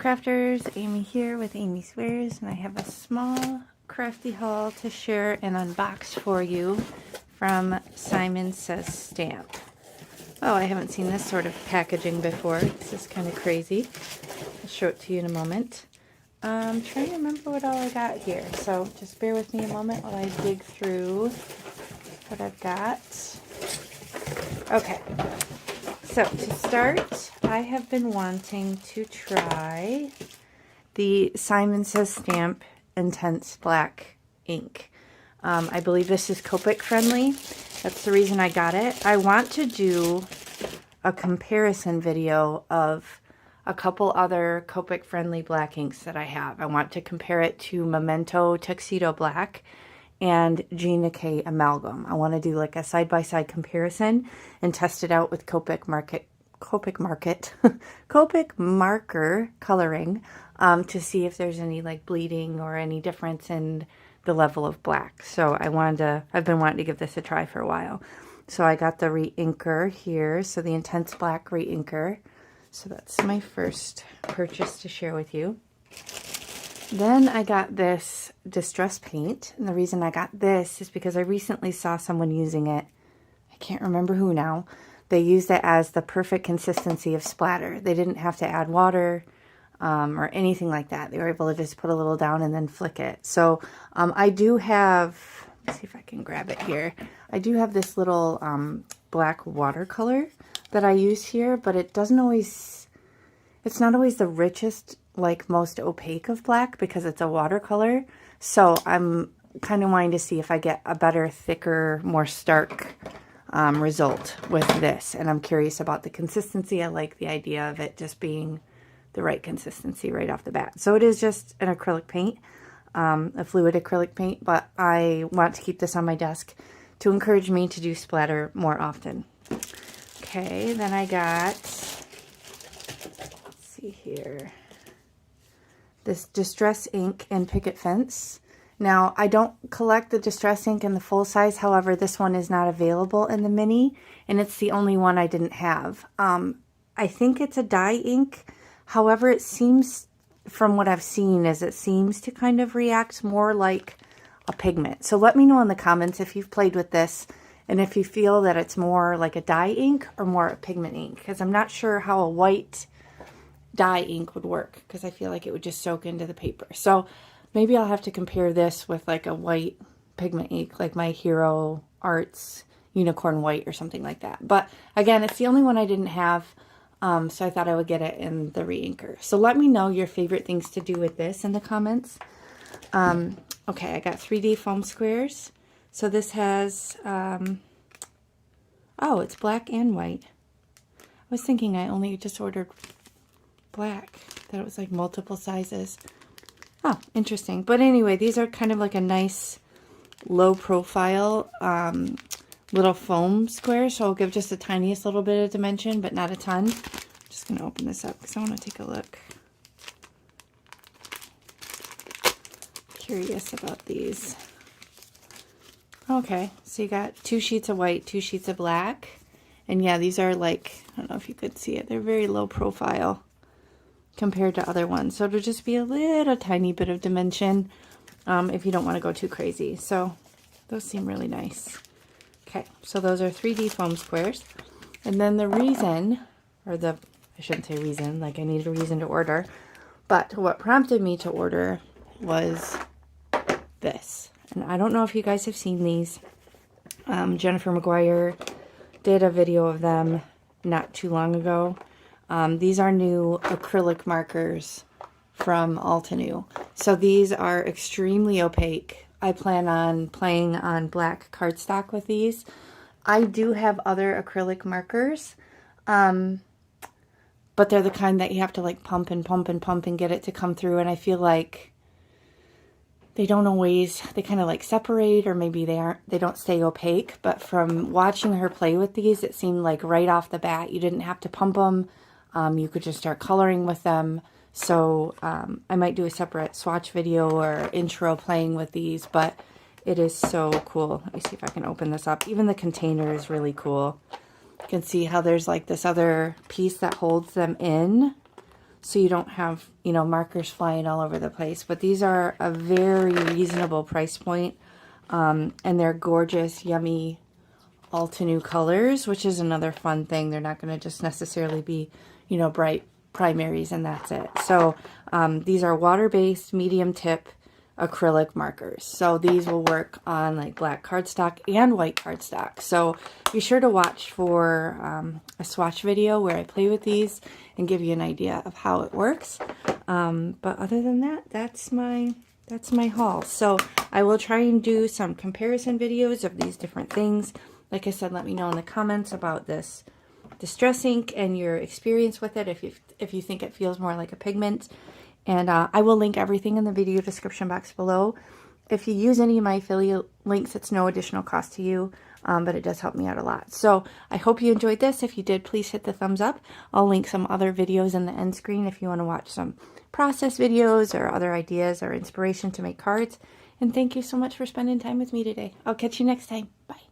crafters, Amy here with amyswares, and I have a small crafty haul to share and unbox for you from Simon Says Stamp. Oh, I haven't seen this sort of packaging before. This is kind of crazy. I'll show it to you in a moment. I'm trying to remember what all I got here, so just bear with me a moment while I dig through what I've got. Okay, so to start, I have been wanting to try the Simon Says Stamp Intense Black ink. I believe this is Copic friendly. That's the reason I got it. I want to do a comparison video of a couple other Copic friendly black inks that I have. I want to compare it to Memento Tuxedo Black and Gina K Amalgam. I want to do like a side-by-side comparison and test it out with Copic marker coloring to see if there's any like bleeding or any difference in the level of black. So I've been wanting to give this a try for a while. So I got the reinker here, so the Intense Black reinker. So that's my first purchase to share with you. Then I got this distress paint, and the reason I got this is because I recently saw someone using it. I can't remember who now. They used it as the perfect consistency of splatter. They didn't have to add water or anything like that. They were able to just put a little down and then flick it. So I do have, let's see if I can grab it here. I do have this little black watercolor that I use here, but it doesn't always, it's not always the richest, like most opaque of black because it's a watercolor. So I'm kind of wanting to see if I get a better, thicker, more stark result with this. And I'm curious about the consistency. I like the idea of it just being the right consistency right off the bat. So it is just an acrylic paint, a fluid acrylic paint, but I want to keep this on my desk to encourage me to do splatter more often. Okay, then I got, let's see here, this Distress ink in Picket Fence. Now, I don't collect the Distress ink in the full size. However, this one is not available in the mini, and it's the only one I didn't have. I think it's a dye ink. However, it seems, from what I've seen, is it seems to kind of react more like a pigment. So let me know in the comments if you've played with this and if you feel that it's more like a dye ink or more a pigment ink, because I'm not sure how a white dye ink would work, because I feel like it would just soak into the paper. So maybe I'll have to compare this with like a white pigment ink, like my Hero Arts Unicorn White or something like that. But again, it's the only one I didn't have, so I thought I would get it in the reinker. So let me know your favorite things to do with this in the comments. Okay, I got 3D foam squares. So this has, oh, it's black and white. I was thinking I only just ordered black, that it was like multiple sizes. Oh, interesting. But anyway, these are kind of like a nice low profile little foam square. So I'll give just the tiniest little bit of dimension, but not a ton. I'm just going to open this up because I want to take a look. Curious about these. Okay, so you got 2 sheets of white, 2 sheets of black. And yeah, these are like, I don't know if you could see it, they're very low profile compared to other ones. So it'll just be a little tiny bit of dimension if you don't want to go too crazy. So those seem really nice. Okay, so those are 3D foam squares. And then the reason, or the, I shouldn't say reason, like I needed a reason to order, but what prompted me to order was this. And I don't know if you guys have seen these. Jennifer McGuire did a video of them not too long ago. These are new acrylic markers from Altenew. So these are extremely opaque. I plan on playing on black cardstock with these. I do have other acrylic markers, but they're the kind that you have to like pump and pump and pump and get it to come through. And I feel like they don't always, they kind of like separate, or maybe they don't stay opaque. But from watching her play with these, it seemed like right off the bat, you didn't have to pump them. You could just start coloring with them. So I might do a separate swatch video or intro playing with these, but it is so cool. Let me see if I can open this up. Even the container is really cool. You can see how there's like this other piece that holds them in. so you don't have, you know, markers flying all over the place. But these are a very reasonable price point, and they're gorgeous, yummy Altenew colors, which is another fun thing. They're not going to just necessarily be, you know, bright primaries and that's it. So these are water-based medium tip acrylic markers. So these will work on like black cardstock and white cardstock. So be sure to watch for a swatch video where I play with these and give you an idea of how it works. But other than that, that's my haul. So I will try and do some comparison videos of these different things. Like I said, let me know in the comments about this distress ink and your experience with it, if you think it feels more like a pigment. And I will link everything in the video description box below. If you use any of my affiliate links, it's no additional cost to you, but it does help me out a lot. So I hope you enjoyed this. If you did, please hit the thumbs up. I'll link some other videos in the end screen if you want to watch some process videos or other ideas or inspiration to make cards. And thank you so much for spending time with me today. I'll catch you next time. Bye.